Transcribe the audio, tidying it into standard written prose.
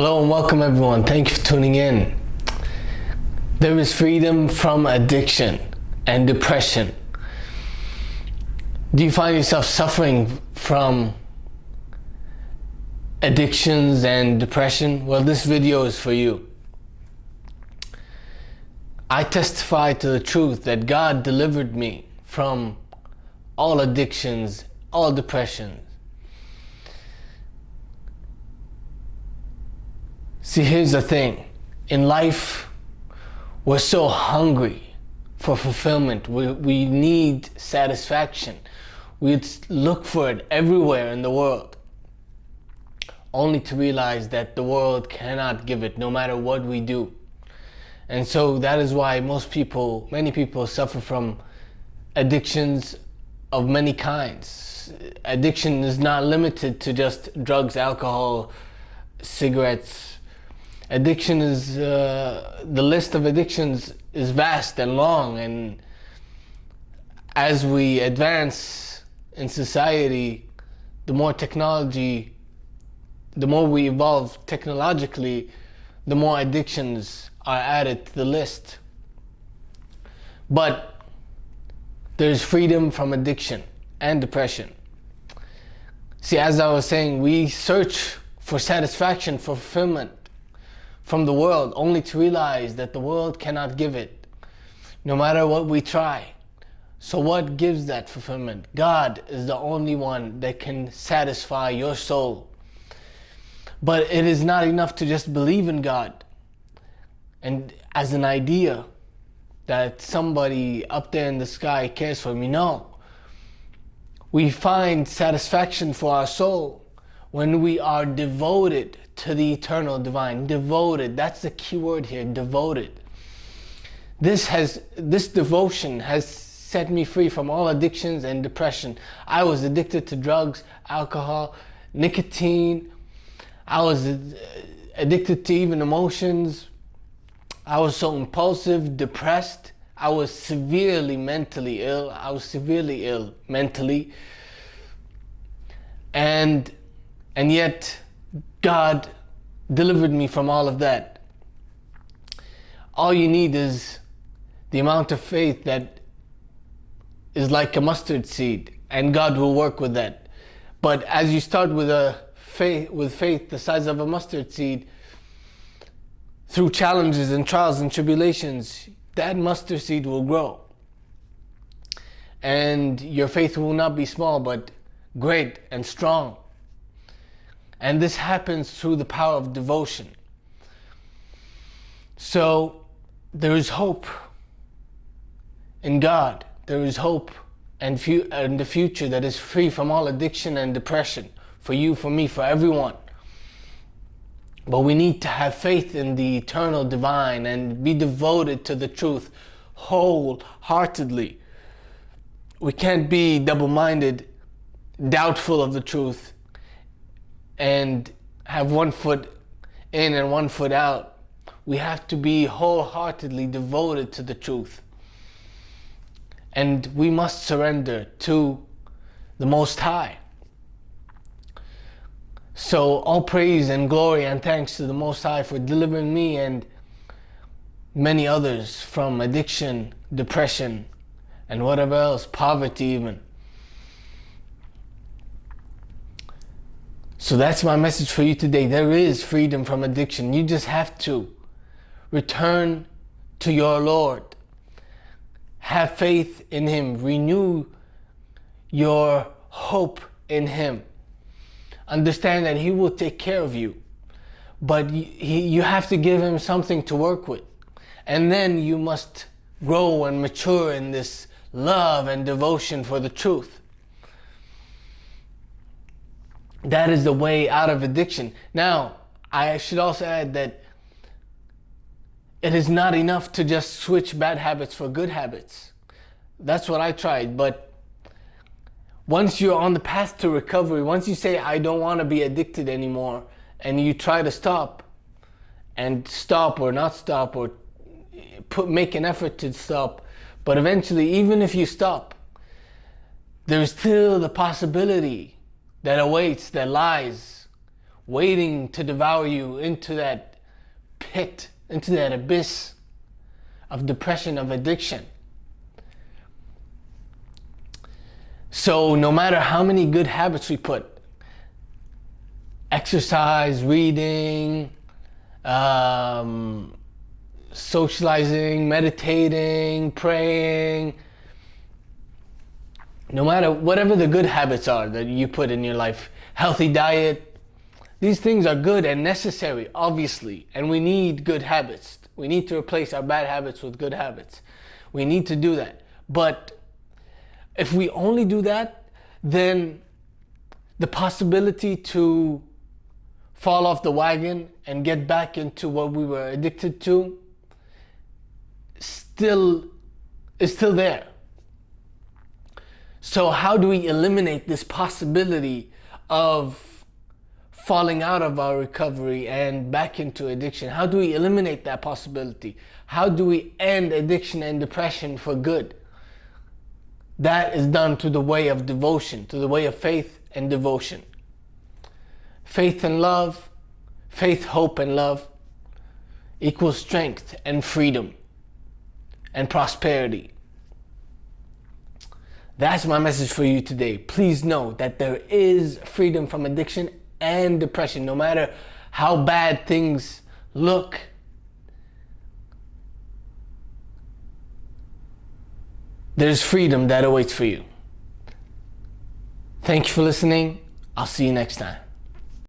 Hello and welcome everyone. Thank you for tuning in. There is freedom from addiction and depression. Do you find yourself suffering from addictions and depression? Well, this video is for you. I testify to the truth that God delivered me from all addictions, all depressions. See, here's the thing. In life, we're so hungry for fulfillment. We need satisfaction. We look for it everywhere in the world, only to realize that the world cannot give it, no matter what we do. And so that is why many people suffer from addictions of many kinds. Addiction is not limited to just drugs, alcohol, cigarettes. Addiction is, the list of addictions is vast and long, and as we advance in society, the more we evolve technologically, the more addictions are added to the list. But there's freedom from addiction and depression. See, as I was saying, we search for satisfaction, for fulfillment from the world, only to realize that the world cannot give it, no matter what we try. So what gives that fulfillment? God is the only one that can satisfy your soul. But it is not enough to just believe in God and as an idea that somebody up there in the sky cares for me. No. We find satisfaction for our soul when we are devoted to the eternal divine. Devoted, that's the key word here, devoted. This devotion has set me free from all addictions and depression. I was addicted to drugs, alcohol, nicotine. I was addicted to even emotions. I was so impulsive, depressed. I was severely mentally ill. And yet God delivered me from all of that. All you need is the amount of faith that is like a mustard seed, and God will work with that. But as you start with faith the size of a mustard seed, through challenges and trials and tribulations, that mustard seed will grow. And your faith will not be small, but great and strong. And this happens through the power of devotion. So there is hope in God. There is hope and the future that is free from all addiction and depression, for you, for me, for everyone. But we need to have faith in the eternal divine and be devoted to the truth wholeheartedly. We can't be double-minded, doubtful of the truth, and have one foot in and one foot out. We have to be wholeheartedly devoted to the truth. And we must surrender to the Most High. So all praise and glory and thanks to the Most High for delivering me and many others from addiction, depression, and whatever else, poverty even. So that's my message for you today. There is freedom from addiction. You just have to return to your Lord. Have faith in Him. Renew your hope in Him. Understand that He will take care of you. But you have to give Him something to work with. And then you must grow and mature in this love and devotion for the truth. That is the way out of addiction. Now, I should also add that it is not enough to just switch bad habits for good habits. That's what I tried. But once you're on the path to recovery, once you say, I don't want to be addicted anymore, and you try to stop or not stop, or make an effort to stop, but eventually, even if you stop, there's still the possibility that awaits, that lies waiting to devour you into that pit, into that abyss of depression, of addiction. So no matter how many good habits we put, exercise, reading, socializing, meditating, praying, no matter whatever the good habits are that you put in your life, healthy diet, these things are good and necessary, obviously, and we need good habits. We need to replace our bad habits with good habits. We need to do that. But if we only do that, then the possibility to fall off the wagon and get back into what we were addicted to is still there. So how do we eliminate this possibility of falling out of our recovery and back into addiction? How do we eliminate that possibility? How do we end addiction and depression for good? That is done through the way of devotion, through the way of faith and devotion. Faith and love, faith, hope, and love equals strength and freedom and prosperity. That's my message for you today. Please know that there is freedom from addiction and depression, no matter how bad things look. There's freedom that awaits for you. Thank you for listening. I'll see you next time.